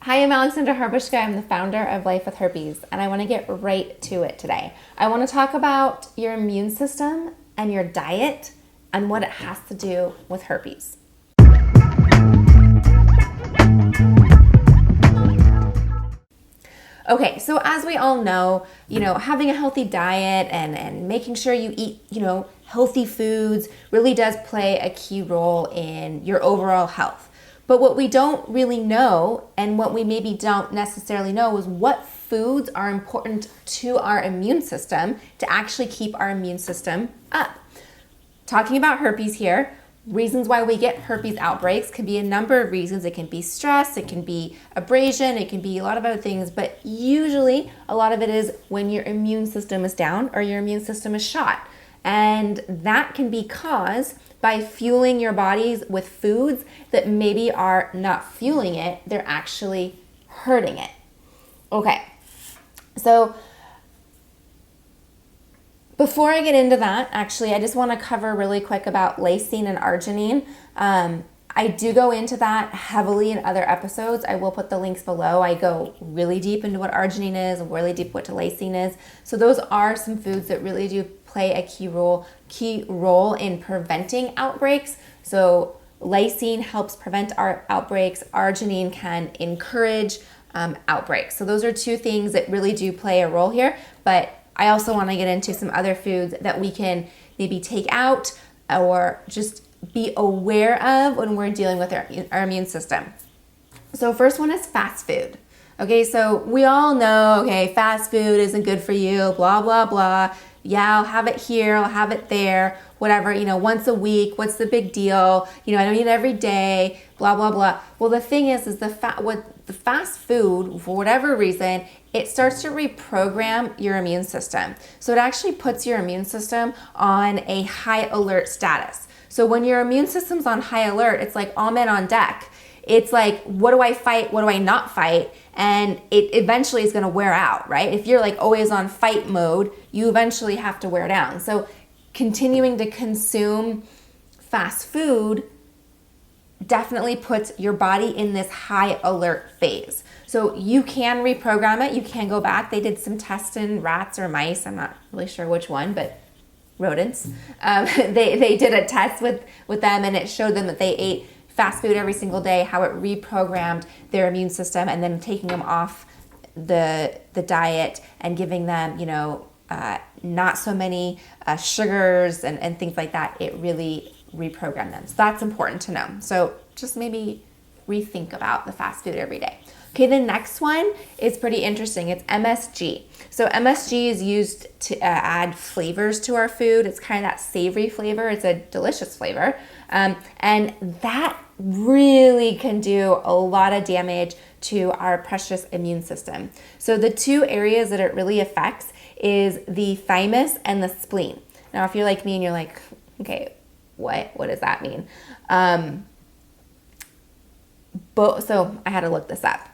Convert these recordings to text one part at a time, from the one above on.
Hi, I'm Alexandra Harbushka. I'm the founder of Life with Herpes, and I want to get right to it today. I want to talk about your immune system and your diet and what it has to do with herpes. Okay, so as we all know, having a healthy diet and making sure you eat, healthy foods really does play a key role in your overall health. But what we don't really know, and what we maybe don't necessarily know, is what foods are important to our immune system to actually keep our immune system up. Talking about herpes here, reasons why we get herpes outbreaks can be a number of reasons. It can be stress, it can be abrasion, it can be a lot of other things, but usually a lot of it is when your immune system is down or your immune system is shot. And that can be caused by fueling your bodies with foods that maybe are not fueling it, they're actually hurting it. Okay, so before I get into that, actually, I just want to cover really quick about lysine and arginine. I do go into that heavily in other episodes. I will put the links below. I go really deep into what arginine is and really deep what lysine is. So those are some foods that really do play a key role in preventing outbreaks. So lysine helps prevent our outbreaks. Arginine can encourage outbreaks. So those are two things that really do play a role here. But I also want to get into some other foods that we can maybe take out or just be aware of when we're dealing with our immune system. So first one is fast food. Okay, so we all know, fast food isn't good for you, blah, blah, blah. Yeah, I'll have it here, I'll have it there, whatever, once a week, what's the big deal? I don't eat it every day, blah, blah, blah. Well, the thing is the fast food, for whatever reason, it starts to reprogram your immune system. So it actually puts your immune system on a high alert status. So when your immune system's on high alert, it's like all men on deck. It's like, what do I fight? What do I not fight? And it eventually is going to wear out, right? If you're like always on fight mode, you eventually have to wear down. So continuing to consume fast food definitely puts your body in this high alert phase. So you can reprogram it. You can go back. They did some tests in rats or mice. I'm not really sure which one, but rodents. They did a test with them, and it showed them that they ate fast food every single day, how it reprogrammed their immune system, and then taking them off the diet and giving them, not so many sugars and things like that. It really reprogrammed them. So that's important to know. So just maybe rethink about the fast food every day. Okay, the next one is pretty interesting. It's MSG. So MSG is used to add flavors to our food. It's kind of that savory flavor. It's a delicious flavor. And that really can do a lot of damage to our precious immune system. So the two areas that it really affects is the thymus and the spleen. Now, if you're like me and you're like, okay, what does that mean? So I had to look this up.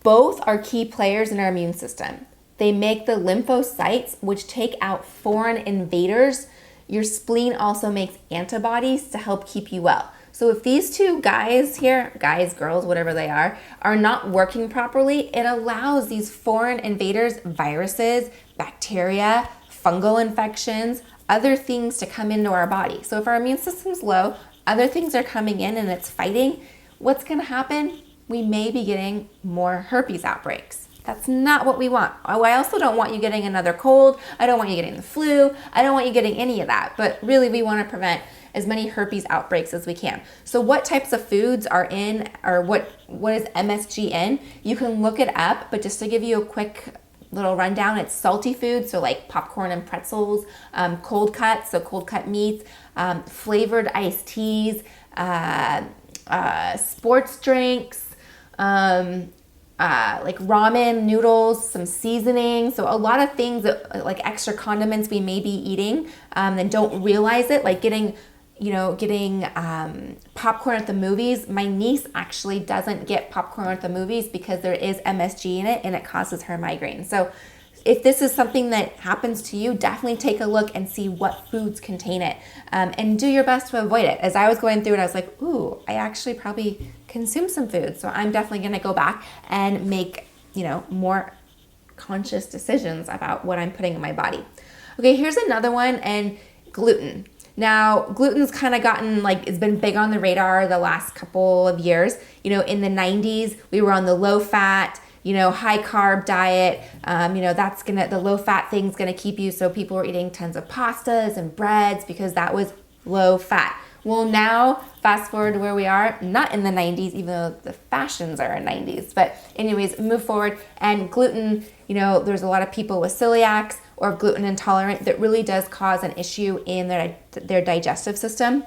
Both are key players in our immune system. They make the lymphocytes, which take out foreign invaders. Your spleen also makes antibodies to help keep you well. So if these two guys here, guys, girls, whatever they are not working properly, it allows these foreign invaders, viruses, bacteria, fungal infections, other things to come into our body. So if our immune system's low, other things are coming in and it's fighting, what's going to happen? We may be getting more herpes outbreaks. That's not what we want. Oh, I also don't want you getting another cold. I don't want you getting the flu. I don't want you getting any of that. But really, we want to prevent as many herpes outbreaks as we can. So what types of foods are in, or what is MSG in? You can look it up, but just to give you a quick little rundown, it's salty foods, so like popcorn and pretzels, cold cuts, so cold cut meats, flavored iced teas, sports drinks, like ramen noodles, some seasoning. So a lot of things that, like extra condiments we may be eating and don't realize it, like getting popcorn at the movies. My niece actually doesn't get popcorn at the movies because there is MSG in it and it causes her migraine. So if this is something that happens to you, definitely take a look and see what foods contain it, and do your best to avoid it. As I was going through it, I was like, ooh, I actually probably consume some food. So I'm definitely going to go back and make, more conscious decisions about what I'm putting in my body. Okay, here's another one, and gluten. Now, gluten's kind of gotten, it's been big on the radar the last couple of years. In the 90s, we were on the low fat, high carb diet. The low fat thing's gonna keep you. So people were eating tons of pastas and breads because that was low fat. Well, now fast forward to where we are, not in the 90s, even though the fashions are in 90s. But anyways, move forward. And gluten, there's a lot of people with celiacs or gluten intolerant that really does cause an issue in their digestive system.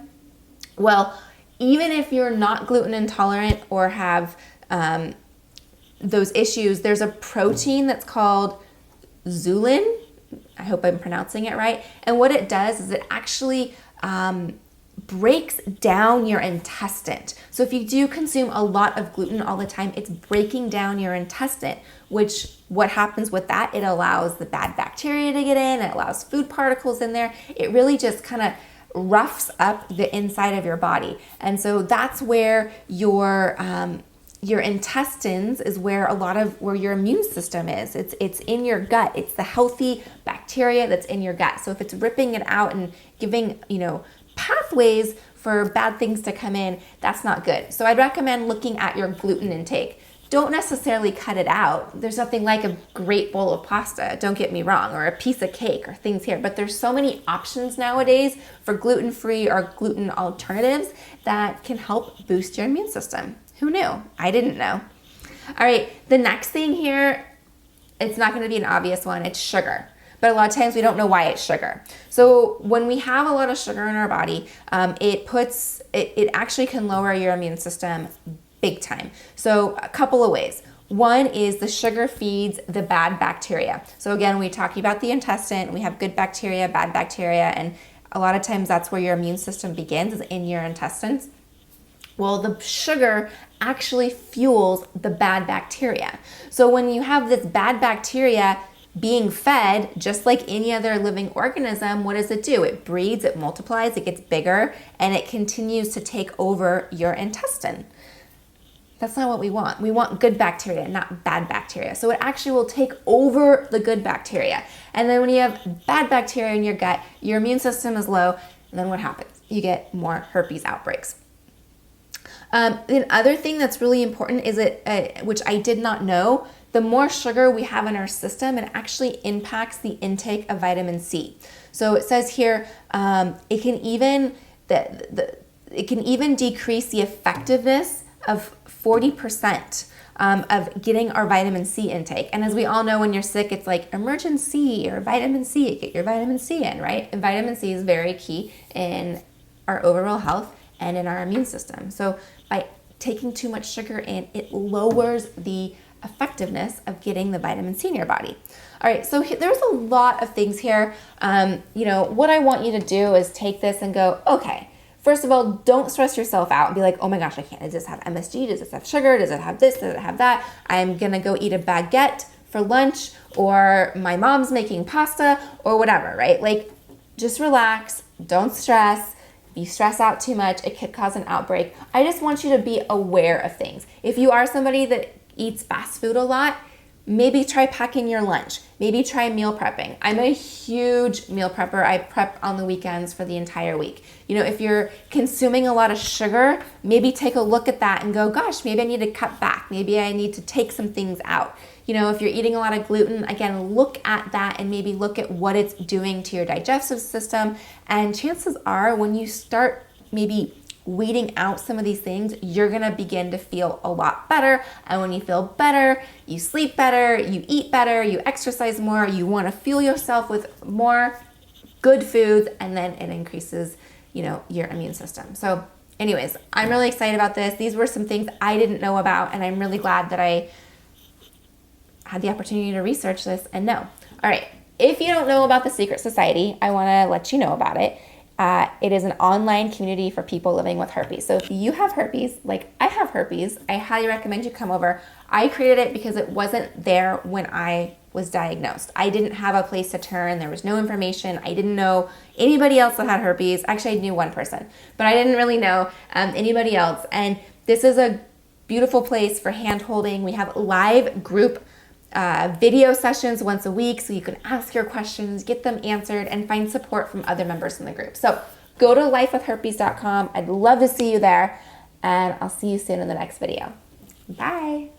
Well, even if you're not gluten intolerant or have those issues, there's a protein that's called zulin. I hope I'm pronouncing it right. And what it does is it actually breaks down your intestine. So if you do consume a lot of gluten all the time, it's breaking down your intestine, which what happens with that, it allows the bad bacteria to get in, it allows food particles in there. It really just kind of roughs up the inside of your body. And so that's where your intestines is where where your immune system is. It's in your gut. It's the healthy bacteria that's in your gut. So if it's ripping it out and giving, pathways for bad things to come in, that's not good. So I'd recommend looking at your gluten intake. Don't necessarily cut it out. There's nothing like a great bowl of pasta, don't get me wrong, or a piece of cake or things here, but there's so many options nowadays for gluten-free or gluten alternatives that can help boost your immune system. Who knew? I didn't know. All right, the next thing here, it's not going to be an obvious one. It's sugar. But a lot of times we don't know why it's sugar. So when we have a lot of sugar in our body, it actually can lower your immune system big time. So a couple of ways. One is the sugar feeds the bad bacteria. So again, we talk about the intestine. We have good bacteria, bad bacteria, and a lot of times that's where your immune system begins, is in your intestines. Well, the sugar actually fuels the bad bacteria. So when you have this bad bacteria being fed, just like any other living organism, what does it do? It breeds, it multiplies, it gets bigger, and it continues to take over your intestine. That's not what we want. We want good bacteria, not bad bacteria. So it actually will take over the good bacteria. And then when you have bad bacteria in your gut, your immune system is low, and then what happens? You get more herpes outbreaks. The other thing that's really important is which I did not know, the more sugar we have in our system, it actually impacts the intake of vitamin C. So it says here, it can even decrease the effectiveness of 40% of getting our vitamin C intake. And as we all know, when you're sick, it's like emergency or vitamin C, get your vitamin C in, right? And vitamin C is very key in our overall health and in our immune system. So by taking too much sugar in, it lowers the effectiveness of getting the vitamin C in your body. All right, so there's a lot of things here. What I want you to do is take this and go, okay, first of all, don't stress yourself out and be like, oh my gosh, I can't. Does this have MSG? Does this have sugar? Does it have this? Does it have that? I'm gonna go eat a baguette for lunch, or my mom's making pasta, or whatever, right? Just relax, don't stress. If you stress out too much, it could cause an outbreak. I just want you to be aware of things. If you are somebody that eats fast food a lot, maybe try packing your lunch. Maybe try meal prepping. I'm a huge meal prepper. I prep on the weekends for the entire week. If you're consuming a lot of sugar, maybe take a look at that and go, gosh, maybe I need to cut back. Maybe I need to take some things out. If you're eating a lot of gluten, again, look at that and maybe look at what it's doing to your digestive system. And chances are when you start maybe weeding out some of these things, you're gonna begin to feel a lot better. And when you feel better, you sleep better, you eat better, you exercise more, you wanna fuel yourself with more good foods, and then it increases, your immune system. So anyways, I'm really excited about this. These were some things I didn't know about, and I'm really glad that I had the opportunity to research this and know. All right, if you don't know about the Secret Society, I wanna let you know about it. It is an online community for people living with herpes. So if you have herpes, like I have herpes, I highly recommend you come over. I created it because it wasn't there when I was diagnosed. I didn't have a place to turn. There was no information. I didn't know anybody else that had herpes. Actually, I knew one person, but I didn't really know anybody else. And this is a beautiful place for hand holding. We have live group video sessions once a week, so you can ask your questions, get them answered, and find support from other members in the group. So go to lifewithherpes.com. I'd love to see you there, and I'll see you soon in the next video. Bye.